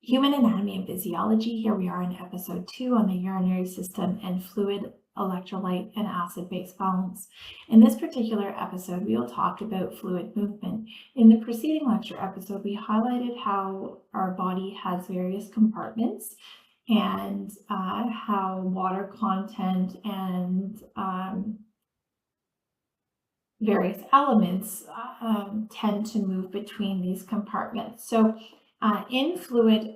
Human anatomy and physiology. Here we are in episode 2 on the urinary system and fluid, electrolyte, and acid-base balance. In this particular episode, we will talk about fluid movement. In the preceding lecture episode, we highlighted how our body has various compartments and how water content and various elements tend to move between these compartments. So in fluid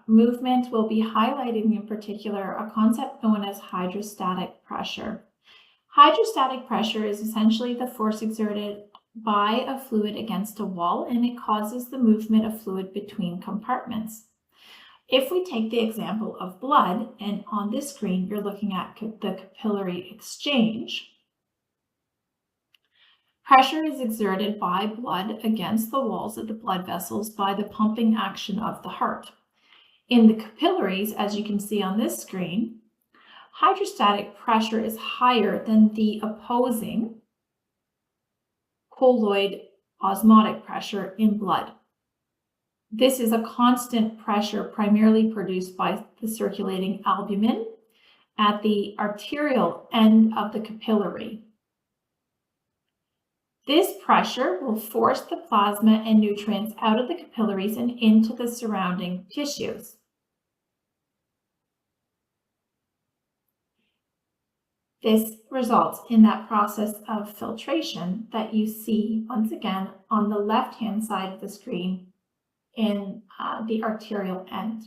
movement, we'll be highlighting in particular a concept known as hydrostatic pressure. Hydrostatic pressure is essentially the force exerted by a fluid against a wall, and it causes the movement of fluid between compartments. If we take the example of blood, and on this screen you're looking at the capillary exchange, pressure is exerted by blood against the walls of the blood vessels by the pumping action of the heart. In the capillaries, as you can see on this screen, hydrostatic pressure is higher than the opposing colloid osmotic pressure in blood. This is a constant pressure primarily produced by the circulating albumin at the arterial end of the capillary. This pressure will force the plasma and nutrients out of the capillaries and into the surrounding tissues. This results in that process of filtration that you see once again on the left-hand side of the screen in the arterial end.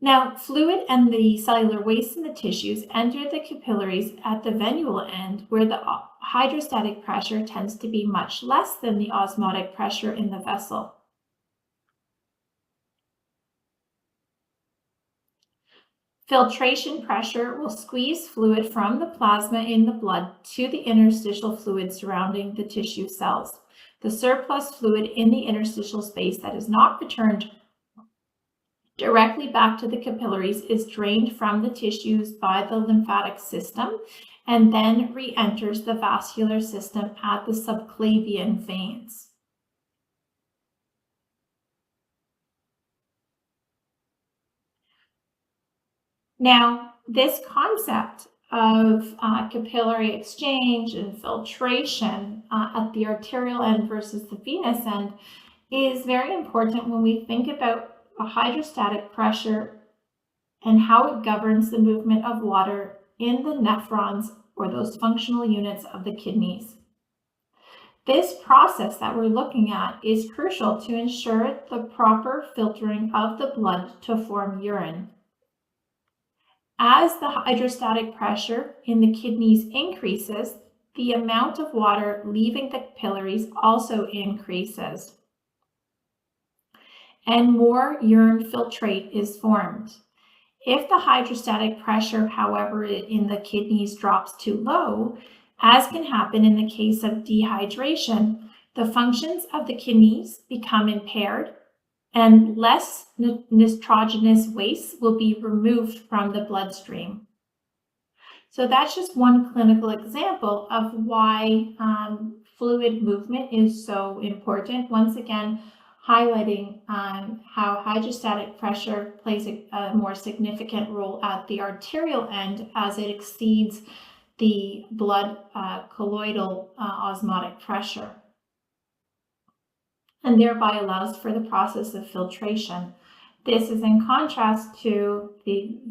Now, fluid and the cellular waste in the tissues enter the capillaries at the venule end, where the hydrostatic pressure tends to be much less than the osmotic pressure in the vessel. Filtration pressure will squeeze fluid from the plasma in the blood to the interstitial fluid surrounding the tissue cells. The surplus fluid in the interstitial space that is not returned directly back to the capillaries is drained from the tissues by the lymphatic system and then re-enters the vascular system at the subclavian veins. Now, this concept of capillary exchange and filtration at the arterial end versus the venous end is very important when we think about a hydrostatic pressure and how it governs the movement of water in the nephrons, or those functional units of the kidneys. This process that we're looking at is crucial to ensure the proper filtering of the blood to form urine. As the hydrostatic pressure in the kidneys increases, the amount of water leaving the capillaries also increases, and more urine filtrate is formed. If the hydrostatic pressure, however, in the kidneys drops too low, as can happen in the case of dehydration, the functions of the kidneys become impaired and less nitrogenous waste will be removed from the bloodstream. So that's just one clinical example of why fluid movement is so important. Once again, highlighting how hydrostatic pressure plays a more significant role at the arterial end as it exceeds the blood colloidal osmotic pressure, and thereby allows for the process of filtration. This is in contrast to the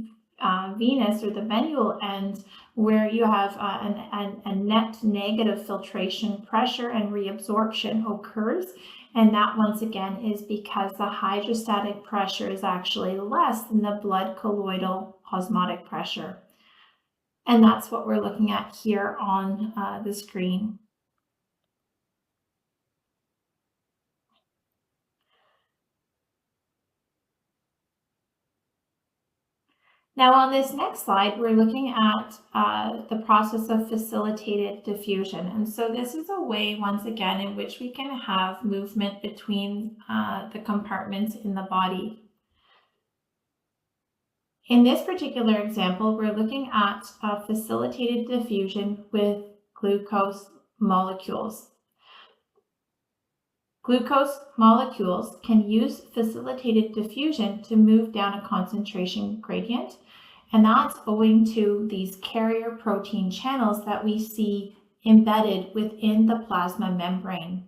venous or the venule end, where you have a net negative filtration pressure and reabsorption occurs. And that once again is because the hydrostatic pressure is actually less than the blood colloidal osmotic pressure. And that's what we're looking at here on the screen. Now on this next slide, we're looking at the process of facilitated diffusion. And so this is a way, once again, in which we can have movement between the compartments in the body. In this particular example, we're looking at facilitated diffusion with glucose molecules. Glucose molecules can use facilitated diffusion to move down a concentration gradient, and that's owing to these carrier protein channels that we see embedded within the plasma membrane.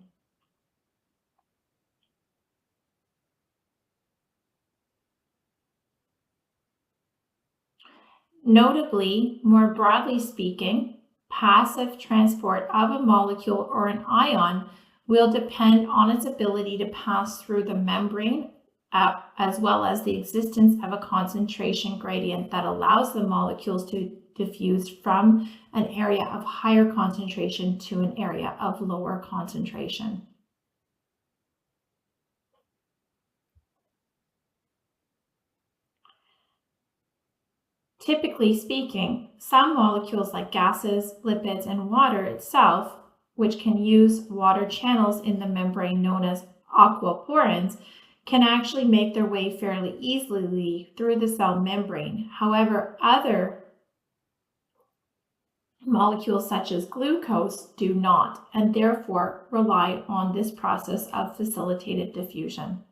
Notably, more broadly speaking, passive transport of a molecule or an ion will depend on its ability to pass through the membrane, as well as the existence of a concentration gradient that allows the molecules to diffuse from an area of higher concentration to an area of lower concentration. Typically speaking, some molecules like gases, lipids, and water itself, which can use water channels in the membrane known as aquaporins, can actually make their way fairly easily through the cell membrane. However, other molecules such as glucose do not, and therefore rely on this process of facilitated diffusion.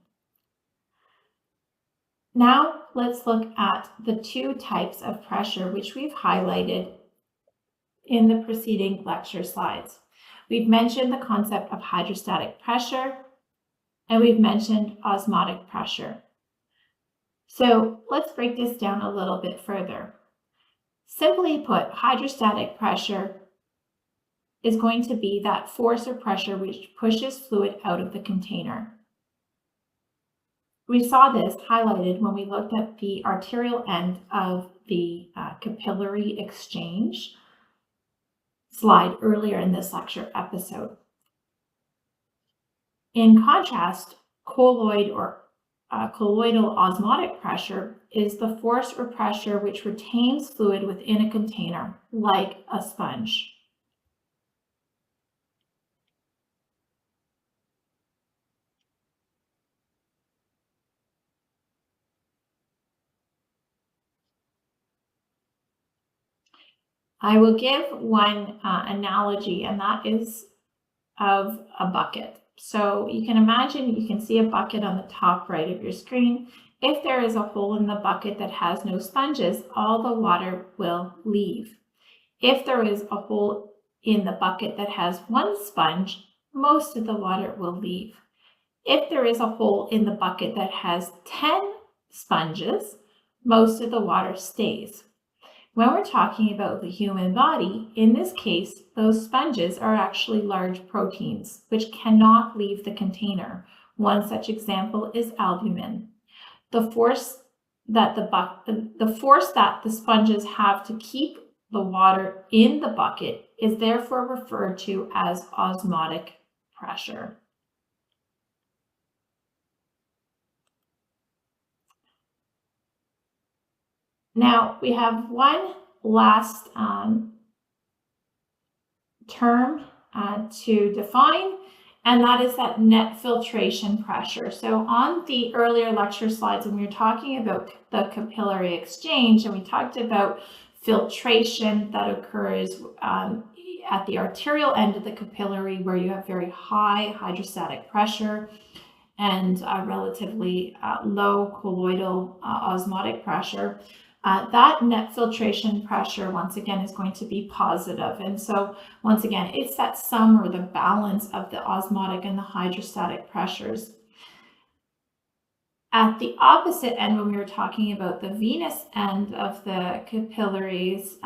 Now let's look at the two types of pressure which we've highlighted in the preceding lecture slides. We've mentioned the concept of hydrostatic pressure, and we've mentioned osmotic pressure. So let's break this down a little bit further. Simply put, hydrostatic pressure is going to be that force or pressure which pushes fluid out of the container. We saw this highlighted when we looked at the arterial end of the capillary exchange slide earlier in this lecture episode. In contrast, colloidal osmotic pressure is the force or pressure which retains fluid within a container, like a sponge. I will give one analogy, and that is of a bucket. So you can imagine, you can see a bucket on the top right of your screen. If there is a hole in the bucket that has no sponges, all the water will leave. If there is a hole in the bucket that has one sponge, most of the water will leave. If there is a hole in the bucket that has 10 sponges, most of the water stays. When we're talking about the human body, in this case, those sponges are actually large proteins, which cannot leave the container. One such example is albumin. The force that the sponges have to keep the water in the bucket is therefore referred to as osmotic pressure. Now, we have one last term to define, and that is that net filtration pressure. So on the earlier lecture slides, when we were talking about the capillary exchange, and we talked about filtration that occurs at the arterial end of the capillary, where you have very high hydrostatic pressure and relatively low colloidal osmotic pressure. That net filtration pressure, once again, is going to be positive. And so, once again, it's that sum or the balance of the osmotic and the hydrostatic pressures. At the opposite end, when we were talking about the venous end of the capillaries,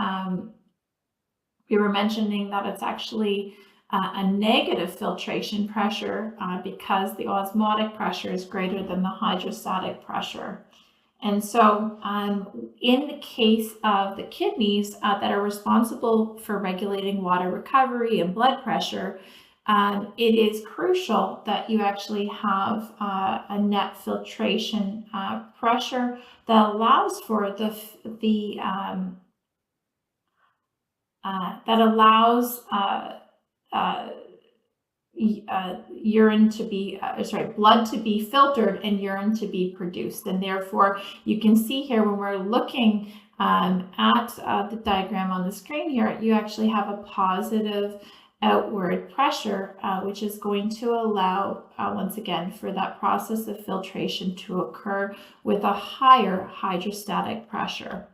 we were mentioning that it's actually a negative filtration pressure because the osmotic pressure is greater than the hydrostatic pressure. And so in the case of the kidneys that are responsible for regulating water recovery and blood pressure, it is crucial that you actually have a net filtration pressure that allows for blood to be filtered and urine to be produced. And therefore, you can see here when we're looking at the diagram on the screen here, you actually have a positive outward pressure, which is going to allow, once again, for that process of filtration to occur with a higher hydrostatic pressure.